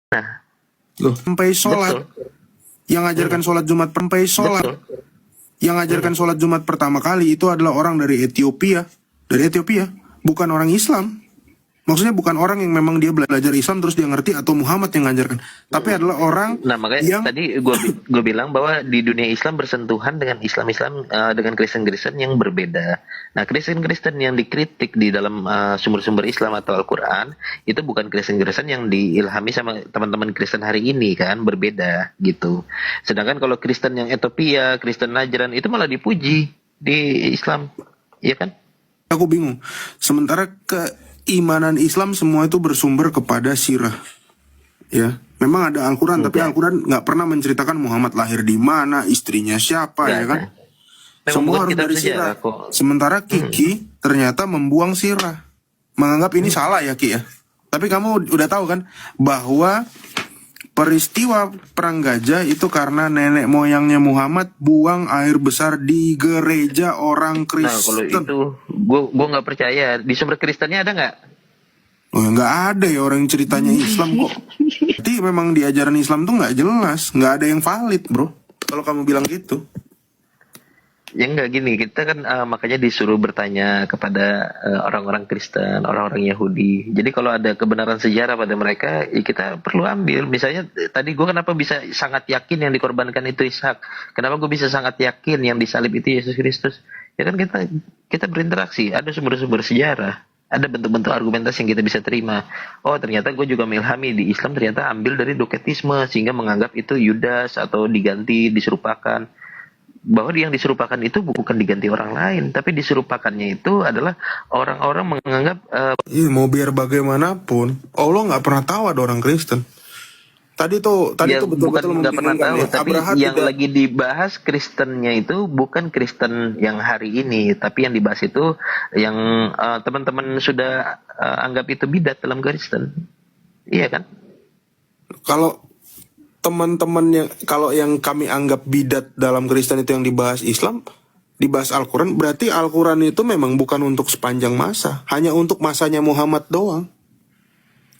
Nah, Loh, sampai sholat betul. yang ajarkan sholat Jumat sampai sholat Betul. yang ajarkan sholat Jumat pertama kali itu adalah orang dari Ethiopia, bukan orang Islam. Maksudnya bukan orang yang memang dia belajar Islam terus dia ngerti atau Muhammad yang ngajarkan, tapi adalah orang Nah, makanya yang tadi gue bilang bahwa di dunia Islam bersentuhan dengan Islam-Islam dengan Kristen-Kristen yang berbeda. Nah, Kristen-Kristen yang dikritik di dalam sumber-sumber Islam atau Al-Quran itu bukan Kristen-Kristen yang diilhami sama teman-teman Kristen hari ini kan, berbeda gitu. Sedangkan kalau Kristen yang Ethiopia, Kristen Najran itu malah dipuji di Islam, iya kan? aku bingung. Sementara keimanan Islam semua itu bersumber kepada sirah. Ya, memang ada Al-Quran, tapi Enggak, Al-Quran nggak pernah menceritakan Muhammad lahir di mana, istrinya siapa, enggak ya ada. kan? Memang Semua bukan harus kitab dari sejarah sirah. kok. Sementara Kiki ternyata membuang sirah, menganggap ini salah ya Ki ya. Tapi kamu udah tahu kan bahwa peristiwa perang gajah itu karena nenek moyangnya Muhammad buang air besar di gereja orang Nah, kalau Kristen. itu gue nggak percaya. Di sumber Kristennya ada nggak? Oh, nggak ada ya orang yang ceritanya Islam kok. Jadi memang di ajaran Islam tuh nggak jelas, nggak ada yang valid, bro. Kalau kamu bilang gitu. Ya enggak gini, kita kan makanya disuruh bertanya kepada orang-orang Kristen, orang-orang Yahudi. Jadi kalau ada kebenaran sejarah pada mereka, ya kita perlu ambil. Misalnya tadi gue kenapa bisa sangat yakin yang dikorbankan itu Ishak? Kenapa gue bisa sangat yakin yang disalib itu Yesus Kristus? Ya kan kita berinteraksi, ada sumber-sumber sejarah. Ada bentuk-bentuk argumentasi yang kita bisa terima. Oh, ternyata gue juga mengilhami di Islam ternyata ambil dari doketisme sehingga menganggap itu Yudas atau diganti, diserupakan, bahwa yang diserupakan itu bukan diganti orang lain, tapi diserupakannya itu adalah orang-orang menganggap Iya, mau biar bagaimanapun, Allah nggak pernah tahu ada orang Kristen. Tadi tuh ya betul-betul bukan nggak pernah membingungkan tahu, ya. tapi Abraha yang tidak. lagi dibahas Kristennya itu bukan Kristen yang hari ini, tapi yang dibahas itu yang teman-teman sudah anggap itu bidat dalam Kristen, iya kan? Kalau kalau yang kami anggap bidat dalam Kristen itu yang dibahas Islam, dibahas Al-Quran, berarti Al-Quran itu memang bukan untuk sepanjang masa, hanya untuk masanya Muhammad doang.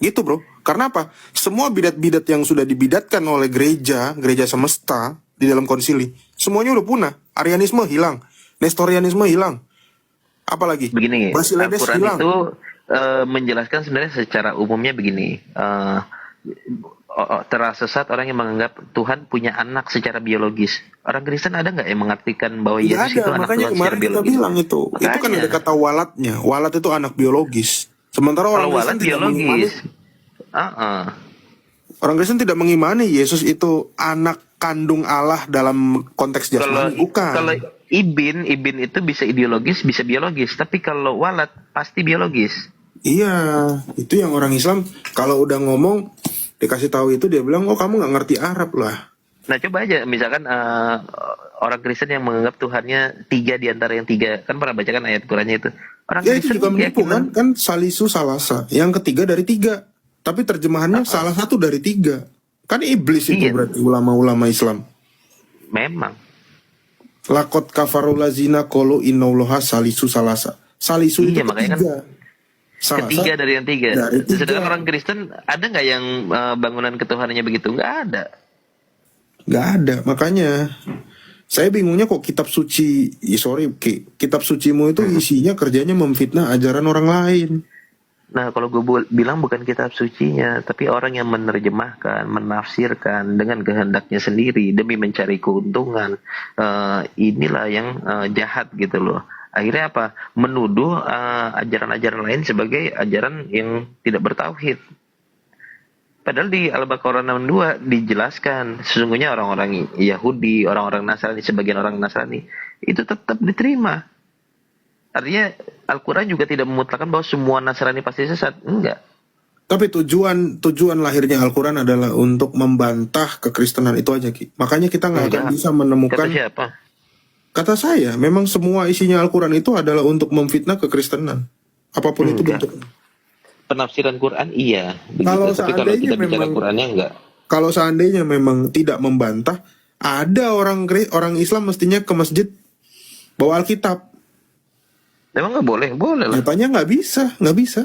Gitu bro. Karena apa? Semua bidat-bidat yang sudah dibidatkan oleh gereja semesta di dalam konsili, semuanya udah punah. Arianisme hilang, Nestorianisme hilang, apalagi Begini, Basiledes Al-Quran hilang. itu menjelaskan sebenarnya secara umumnya begini. Tersesat orang yang menganggap Tuhan punya anak secara biologis. Orang Kristen ada nggak yang mengartikan bahwa Tidak Yesus itu ada, anak makanya Tuhan secara kemarin kita biologis? bilang itu kan Makanya, ada kata walatnya. Walat itu anak biologis. Sementara kalau walat biologis, Orang Kristen tidak mengimani Yesus itu anak kandung Allah dalam konteks kalau jasmani, bukan. kalau ibin itu bisa ideologis, bisa biologis. Tapi kalau walat pasti biologis. Iya, itu yang orang Islam kalau udah ngomong dikasih tahu itu dia bilang, oh kamu nggak ngerti Arab lah. Nah, coba aja misalkan orang Kristen yang menganggap Tuhannya tiga di antara yang tiga, kan pernah baca kan ayat Qurannya itu. Orang Ya itu Kristen juga menipu keyakinan kan salisu salasa, yang ketiga dari tiga. Tapi terjemahannya salah satu dari tiga. Kan iblis itu iya, berarti ulama-ulama Islam. memang. Lakot kafarulazina kolo innaulaha salisu salasa. Salisu itu Iya, makanya kan ketiga. Salasa ketiga dari yang tiga. dari tiga. Sedangkan orang Kristen ada nggak yang bangunan ketuhanannya begitu? Nggak ada. Nggak ada, makanya saya bingungnya kok kitab suci, kitab sucimu itu isinya kerjanya memfitnah ajaran orang lain. Nah, kalau gue bilang bukan kitab sucinya, tapi orang yang menerjemahkan, menafsirkan dengan kehendaknya sendiri demi mencari keuntungan, inilah yang jahat gitu loh. Akhirnya apa? Menuduh ajaran-ajaran lain sebagai ajaran yang tidak bertauhid. Padahal di Al-Baqarah 62 dijelaskan sesungguhnya orang-orang Yahudi, orang-orang Nasrani, sebagian orang Nasrani itu tetap diterima. Artinya Al-Quran juga tidak memutlakkan bahwa semua Nasrani pasti sesat. Enggak. Tapi tujuan lahirnya Al-Quran adalah untuk membantah kekristenan itu aja Ki. Makanya kita nggak akan Enggak. bisa menemukan. Kata siapa? Kata saya, memang semua isinya Al-Quran itu adalah untuk memfitnah kekristenan, apapun itu Enggak. bentuknya. Penafsiran Quran iya. Begitu. Kalau Tapi kalau seandainya kita bicara memang Qurannya enggak. Kalau seandainya memang tidak membantah, ada orang Islam mestinya ke masjid bawa Alkitab. Memang nggak boleh? Boleh lah. Nyatanya nggak bisa.